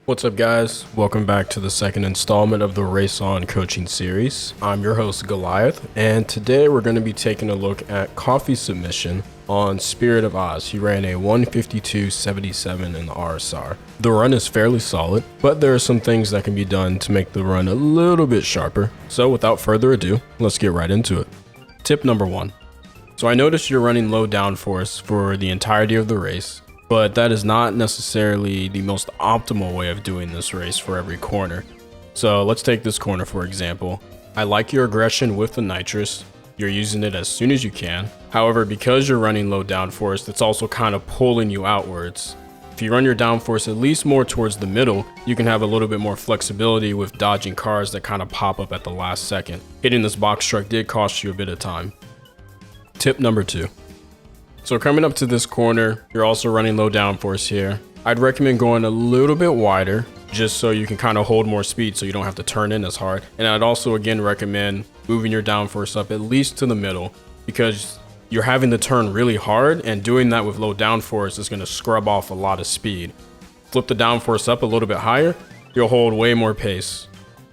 What's up, guys? Welcome back to the second installment of the Race On coaching series. I'm your host Goliath, and today we're going to be taking a look at Coffee's submission on Spirit of Oz. He ran a 152.77 in the RSR. The run is fairly solid, but there are some things that can be done to make the run a little bit sharper. So without further ado, let's get right into it. Tip number 1. So I noticed you're running low downforce for the entirety of the race, but that is not necessarily the most optimal way of doing this race for every corner. So let's take this corner for example. I like your aggression with the nitrous. You're using it as soon as you can. However, because you're running low downforce, it's also kind of pulling you outwards. If you run your downforce at least more towards the middle, you can have a little bit more flexibility with dodging cars that kind of pop up at the last second. Hitting this box truck did cost you a bit of time. Tip number 2. So coming up to this corner, you're also running low downforce here. I'd recommend going a little bit wider just so you can kind of hold more speed so you don't have to turn in as hard. And I'd also again recommend moving your downforce up at least to the middle because you're having to turn really hard, and doing that with low downforce is going to scrub off a lot of speed. Flip the downforce up a little bit higher, you'll hold way more pace.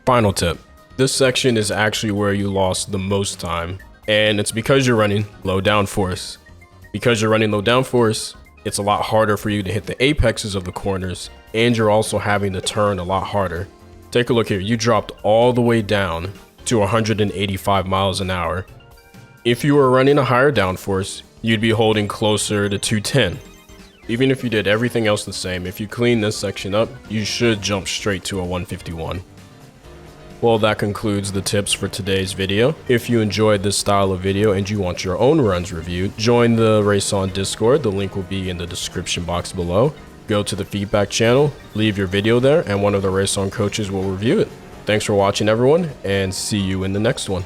Final tip. This section is actually where you lost the most time, and it's because you're running low downforce. Because you're running low downforce, it's a lot harder for you to hit the apexes of the corners, and you're also having to turn a lot harder. Take a look here. You dropped all the way down to 185 miles an hour. If you were running a higher downforce, you'd be holding closer to 210. Even if you did everything else the same, if you clean this section up, you should jump straight to a 151. Well, that concludes the tips for today's video. If you enjoyed this style of video and you want your own runs reviewed, join the Race On Discord. The link will be in the description box below. Go to the feedback channel, leave your video there, and one of the Race On coaches will review it. Thanks for watching, everyone, and see you in the next one.